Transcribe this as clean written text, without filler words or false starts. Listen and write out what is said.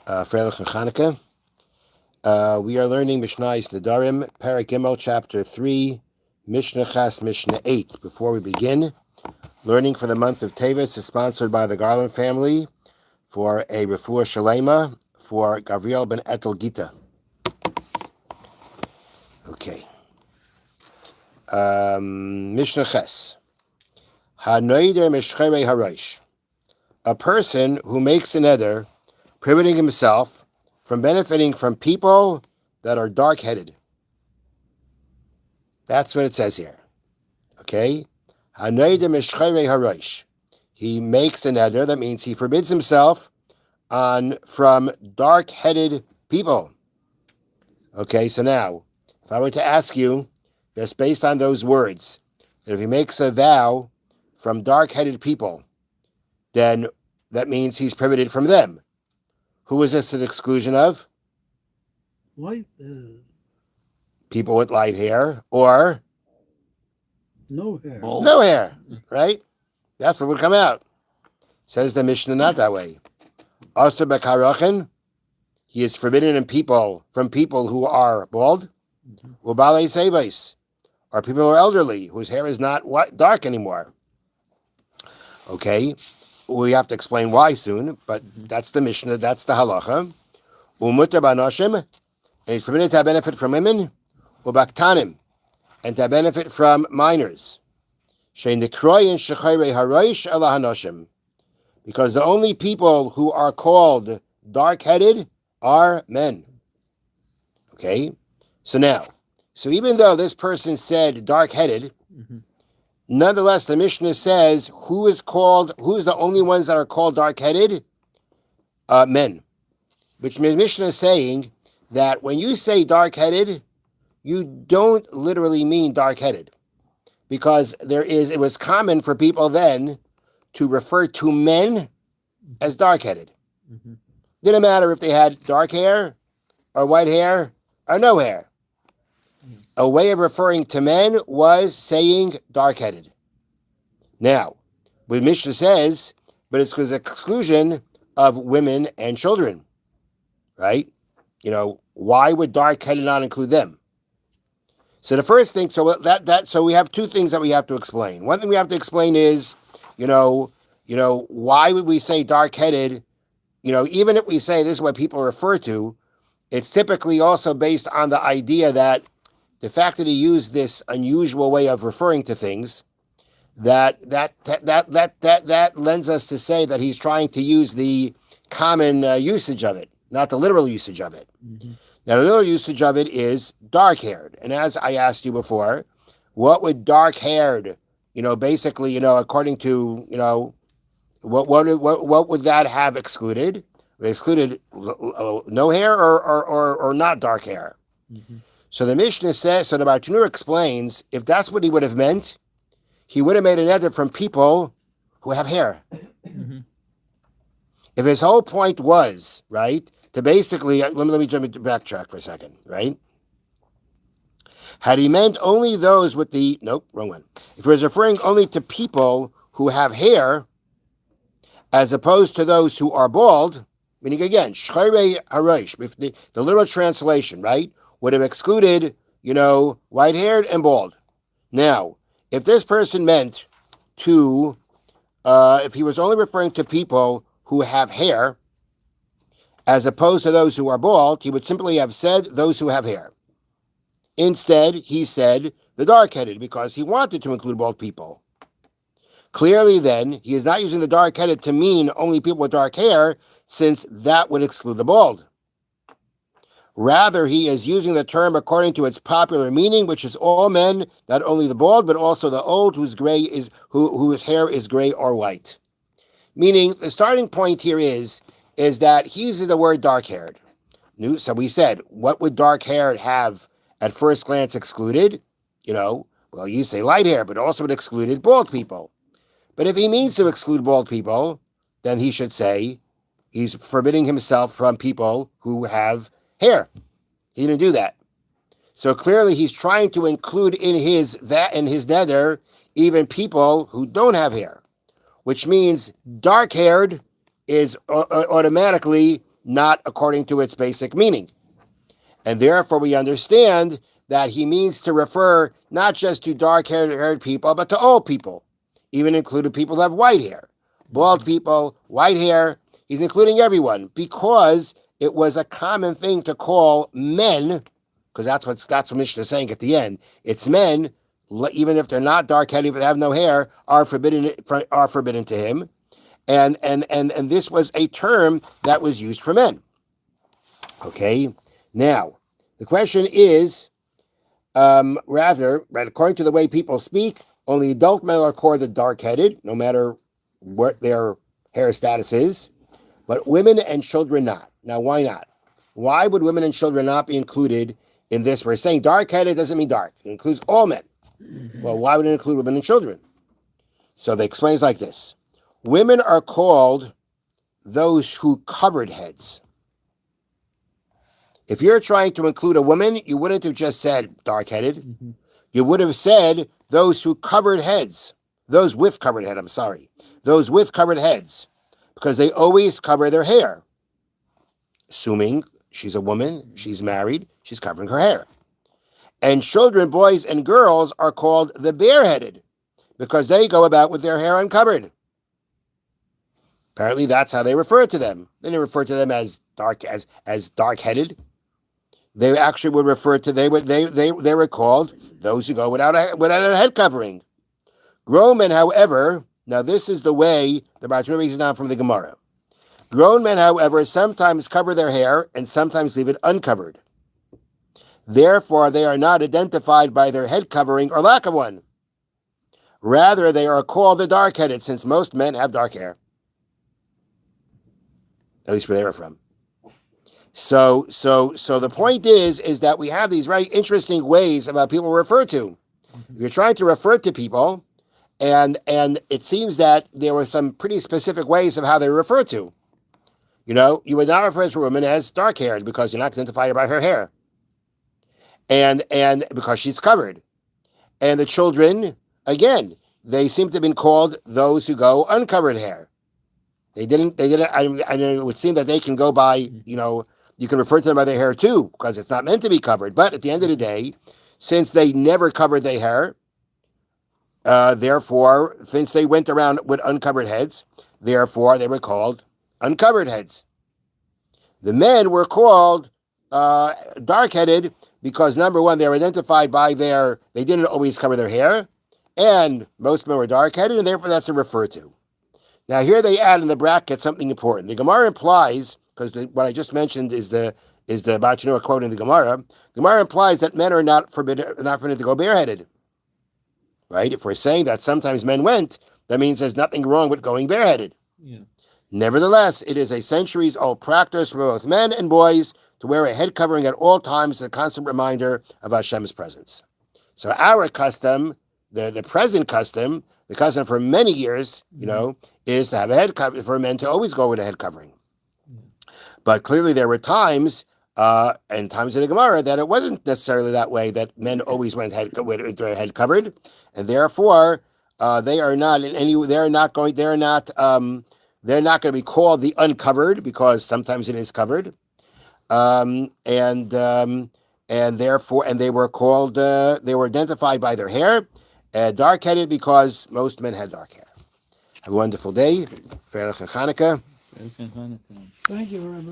Freilich and Chanukah. We are learning Mishnah's Nedarim, Parak Gimel, Chapter 3, Mishna Chas, Mishna 8. Before we begin, learning for the month of Tevis is sponsored by the Garland family for a Refuah Shalema for Gavriel ben Etel Gita. Okay. Mishna Ches. Hanoider Meshchere Harosh. A person who makes an eder, prohibiting himself from benefiting from people that are dark-headed. That's what it says here. Okay? Hanoider Meshchere Harosh. He makes an eder, that means he forbids himself from dark-headed people. Okay, so now, if I were to ask you, just based on those words, that if he makes a vow from dark-headed people, then that means he's prohibited from them. Who is this an exclusion of? White. People with light hair or No hair. no hair, right? That's what would come out. Says the Mishnah not that way. Also, Bekarachin, he is forbidden from people who are bald, Ubale Seibais, or people who are elderly, whose hair is not dark anymore. Okay, we have to explain why soon, but that's the Mishnah, that's the halacha. Umutar banoshim, and he's permitted to benefit from women, ubaktanim, and to benefit from minors. Shein dekroyin shechayre harosh ela hanoshim, because the only people who are called dark-headed are men. Okay, so even though this person said dark-headed, nonetheless, the Mishnah says who's the only ones that are called dark-headed? Men. Which Mishnah is saying that when you say dark-headed, you don't literally mean dark-headed. Because it was common for people then to refer to men as dark-headed. Didn't matter if they had dark hair or white hair or no hair. A way of referring to men was saying dark-headed. Now, what Mishnah says, but it's because exclusion of women and children, right? Why would dark-headed not include them? So the first thing, so we have two things that we have to explain. One thing we have to explain is, why would we say dark-headed? Even if we say this is what people refer to, it's typically also based on the idea that the fact that he used this unusual way of referring to things, that lends us to say that he's trying to use the common usage of it, not the literal usage of it. Now, the literal usage of it is dark-haired. And as I asked you before, what would dark-haired, basically, according to, what would that have excluded? It excluded no hair or not dark hair. So the Mishnah says, so the Bartanur explains, if that's what he would have meant, he would have made an edit from people who have hair. If his whole point was, right, to basically, let me backtrack for a second, right? Had he meant only those with wrong one. If he was referring only to people who have hair, as opposed to those who are bald, meaning again, shchayre harosh, the literal translation, right, would have excluded, white-haired and bald. Now, if this person meant to, if he was only referring to people who have hair, as opposed to those who are bald, he would simply have said those who have hair. Instead, he said the dark-headed, because he wanted to include bald people. Clearly, then, he is not using the dark-headed to mean only people with dark hair, since that would exclude the bald. Rather, he is using the term according to its popular meaning, which is all men, not only the bald, but also the old, whose hair is gray or white. Meaning, the starting point here is that he uses the word dark-haired. So we said, what would dark-haired have at first glance excluded? You say light hair, but also it excluded bald people. But if he means to exclude bald people, then he should say he's forbidding himself from people who have hair. He didn't do that. So clearly he's trying to include in his nether even people who don't have hair, which means dark-haired is automatically not according to its basic meaning. And therefore we understand that he means to refer not just to dark-haired people, but to all people, even including people who have white hair. Bald people, white hair, he's including everyone, because it was a common thing to call men, because that's what Mishna is saying at the end. It's men, even if they're not dark-headed, if they have no hair, are forbidden to him. And this was a term that was used for men. Okay? Now, the question is, according to the way people speak, only adult men are called dark-headed, no matter what their hair status is, but women and children not. Now, why not? Why would women and children not be included in this? We're saying dark-headed doesn't mean dark. It includes all men. Well, why would it include women and children? So they explain it like this. Women are called those who covered heads. If you're trying to include a woman, you wouldn't have just said dark-headed. Mm-hmm. You would have said those who covered heads. Those with covered head, I'm sorry. Those with covered heads. Because they always cover their hair. Assuming she's a woman, she's married, she's covering her hair. And children, boys and girls, are called the bareheaded. Because they go about with their hair uncovered. Apparently that's how they refer to them. They didn't refer to them as dark-headed. They actually would refer to they were called those who go without a head covering. Grown men, however, now this is the way the Baruch is down from the Gemara. Grown men, however, sometimes cover their hair and sometimes leave it uncovered. Therefore, they are not identified by their head covering or lack of one. Rather, they are called the dark-headed, since most men have dark hair. At least where they were from. So the point is that we have these very interesting ways about people refer to. If you're trying to refer to people, and it seems that there were some pretty specific ways of how they refer to. You know, you would not refer to a woman as dark-haired because you're not identifying her by her hair. And because she's covered. And the children, again, they seem to have been called those who go uncovered hair. They didn't, it would seem that they can go by, you can refer to them by their hair too, because it's not meant to be covered. But at the end of the day, since they never covered their hair, therefore, since they went around with uncovered heads, therefore they were called uncovered heads. The men were called dark-headed because, number one, they were identified by they didn't always cover their hair, and most men were dark-headed, and therefore that's a refer to. Now here they add in the bracket something important. The Gemara implies, because what I just mentioned is the Bartanura quote in the Gemara. The Gemara implies that men are not forbidden to go bareheaded. Right? If we're saying that sometimes men went, that means there's nothing wrong with going bareheaded. Yeah. Nevertheless, it is a centuries-old practice for both men and boys to wear a head covering at all times as a constant reminder of Hashem's presence. So our custom, the present custom, the custom for many years, is to have a head covering, for men to always go with a head covering. But clearly there were times, and times in the Gemara, that it wasn't necessarily that way, that men always went with their head covered, and therefore they are not going to be called the uncovered, because sometimes it is covered, and they were called, they were identified by their hair, dark-headed because most men had dark hair. Have a wonderful day. Freilich Chanukah. Thank you very much.